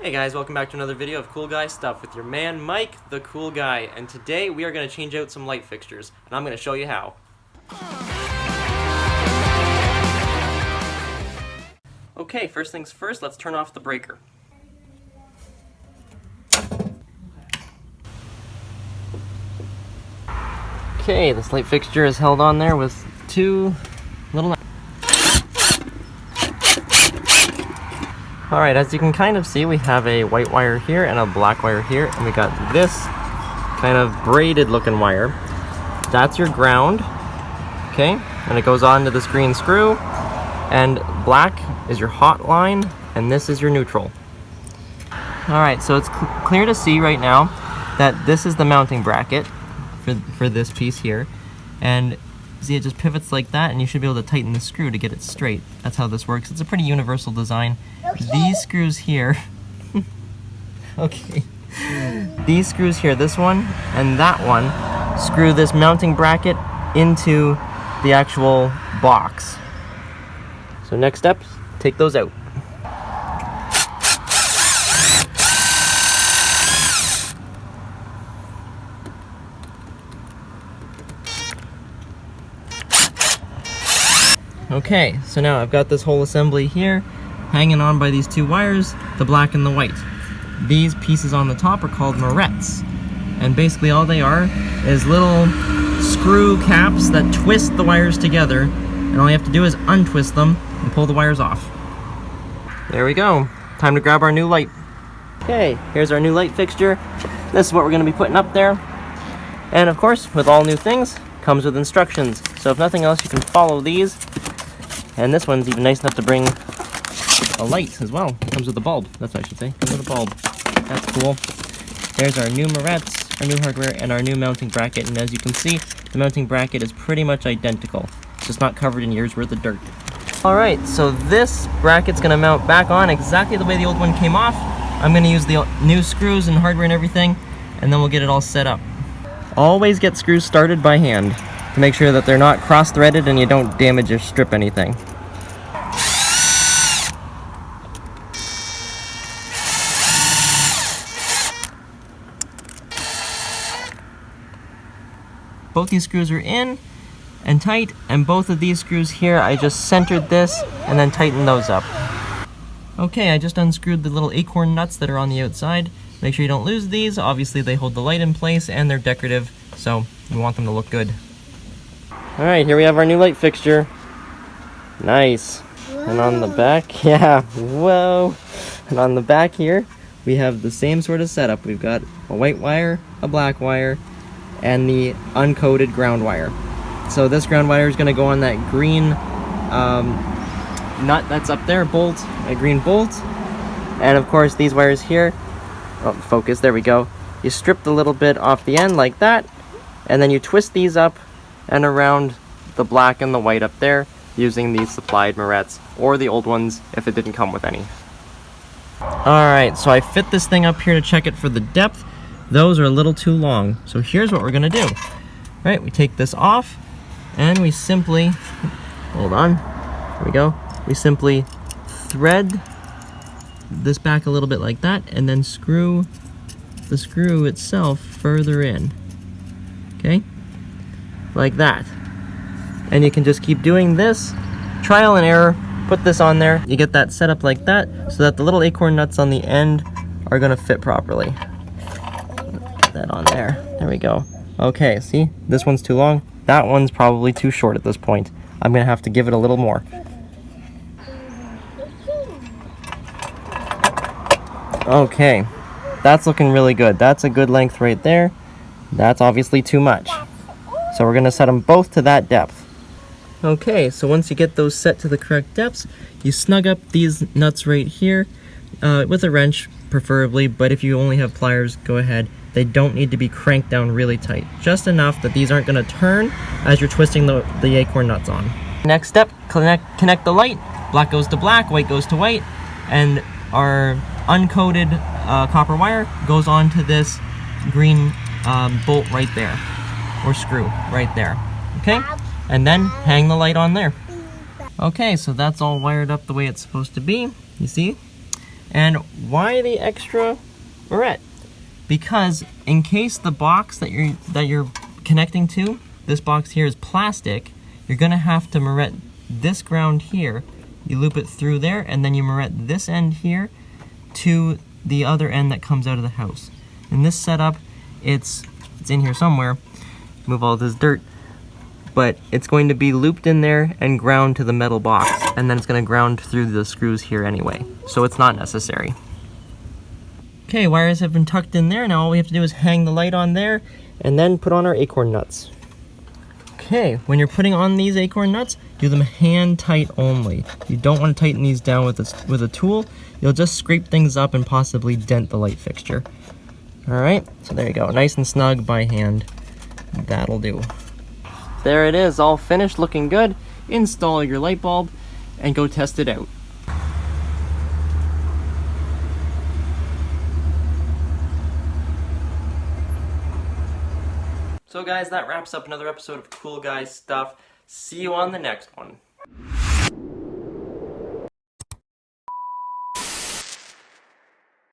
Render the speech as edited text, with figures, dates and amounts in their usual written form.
Hey guys, welcome back to another video of Cool Guy Stuff with your man Mike, the Cool Guy, and today we are going to change out some light fixtures, and I'm going to show you how. Okay, first things first, let's turn off the breaker. Okay, this light fixture is held on there with two little... Alright, as you can kind of see, we have a white wire here and a black wire here, and we got this kind of braided looking wire. That's your ground, okay? And it goes on to this green screw, and black is your hot line, and this is your neutral. Alright, so it's clear to see right now that this is the mounting bracket for this piece here, and see, it just pivots like that, and you should be able to tighten the screw to get it straight. That's how this works. It's a pretty universal design. Okay. These screws here, okay, these screws here, this one and that one, screw this mounting bracket into the actual box. So next step, take those out. Okay, so now I've got this whole assembly here hanging on by these two wires, the black and the white. These pieces on the top are called morettes, and basically all they are is little screw caps that twist the wires together, and all you have to do is untwist them and pull the wires off. There we go. Time to grab our new light. Okay, here's our new light fixture. This is what we're going to be putting up there. And of course, with all new things, comes with instructions. So if nothing else, you can follow these. And this one's even nice enough to bring a light as well. It comes with a bulb, that's what I should say. Comes with a bulb. That's cool. There's our new morettes, our new hardware, and our new mounting bracket. And as you can see, the mounting bracket is pretty much identical. It's just not covered in years worth of dirt. Alright, so this bracket's gonna mount back on exactly the way the old one came off. I'm gonna use the new screws and hardware and everything, and then we'll get it all set up. Always get screws started by hand to make sure that they're not cross-threaded and you don't damage or strip anything. Both these screws are in and tight, and both of these screws here, I just centered this and then tightened those up. Okay, I just unscrewed the little acorn nuts that are on the outside. Make sure you don't lose these. Obviously they hold the light in place and they're decorative, so we want them to look good. Alright, here we have our new light fixture. Nice. Whoa. And on the back, yeah, whoa. And on the back here, we have the same sort of setup. We've got a white wire, a black wire, and the uncoated ground wire. So this ground wire is going to go on that green nut that's up there, bolt, a green bolt. And of course these wires here, oh, focus, there we go. You strip the little bit off the end like that, and then you twist these up and around the black and the white up there using these supplied morettes, or the old ones if it didn't come with any. Alright, so I fit this thing up here to check it for the depth. Those are a little too long, so here's what we're gonna do. Right, we take this off and we simply, hold on, here we go. We simply thread this back a little bit like that, and then screw the screw itself further in. Okay? Like that. And you can just keep doing this, trial and error, put this on there. You get that set up like that, so that the little acorn nuts on the end are gonna fit properly. Put that on there. There we go. Okay, see? This one's too long. That one's probably too short at this point. I'm gonna have to give it a little more. Okay, that's looking really good. That's a good length right there. That's obviously too much. So we're gonna set them both to that depth. Okay, so once you get those set to the correct depths, you snug up these nuts right here with a wrench, preferably, but if you only have pliers, go ahead. They don't need to be cranked down really tight. Just enough that these aren't gonna turn as you're twisting the acorn nuts on. Next step, connect the light. Black goes to black, white goes to white, and our uncoated copper wire goes on to this green bolt right there, or screw right there, okay? And then hang the light on there. Okay, so that's all wired up the way it's supposed to be, you see? And why the extra moret? Because in case the box that you're connecting to, this box here is plastic, you're gonna have to moret this ground here. You loop it through there, and then you moret this end here to the other end that comes out of the house. In this setup, it's in here somewhere. Move all this dirt. But it's going to be looped in there and ground to the metal box, and then it's going to ground through the screws here anyway, so it's not necessary. Okay, wires have been tucked in there. Now all we have to do is hang the light on there and then put on our acorn nuts. Okay, when you're putting on these acorn nuts, do them hand tight only. You don't want to tighten these down with a tool. You'll just scrape things up and possibly dent the light fixture. Alright, so there you go, nice and snug by hand. That'll do. There it is, all finished, looking good. Install your light bulb and go test it out. So guys, that wraps up another episode of Cool Guy Stuff. See you on the next one.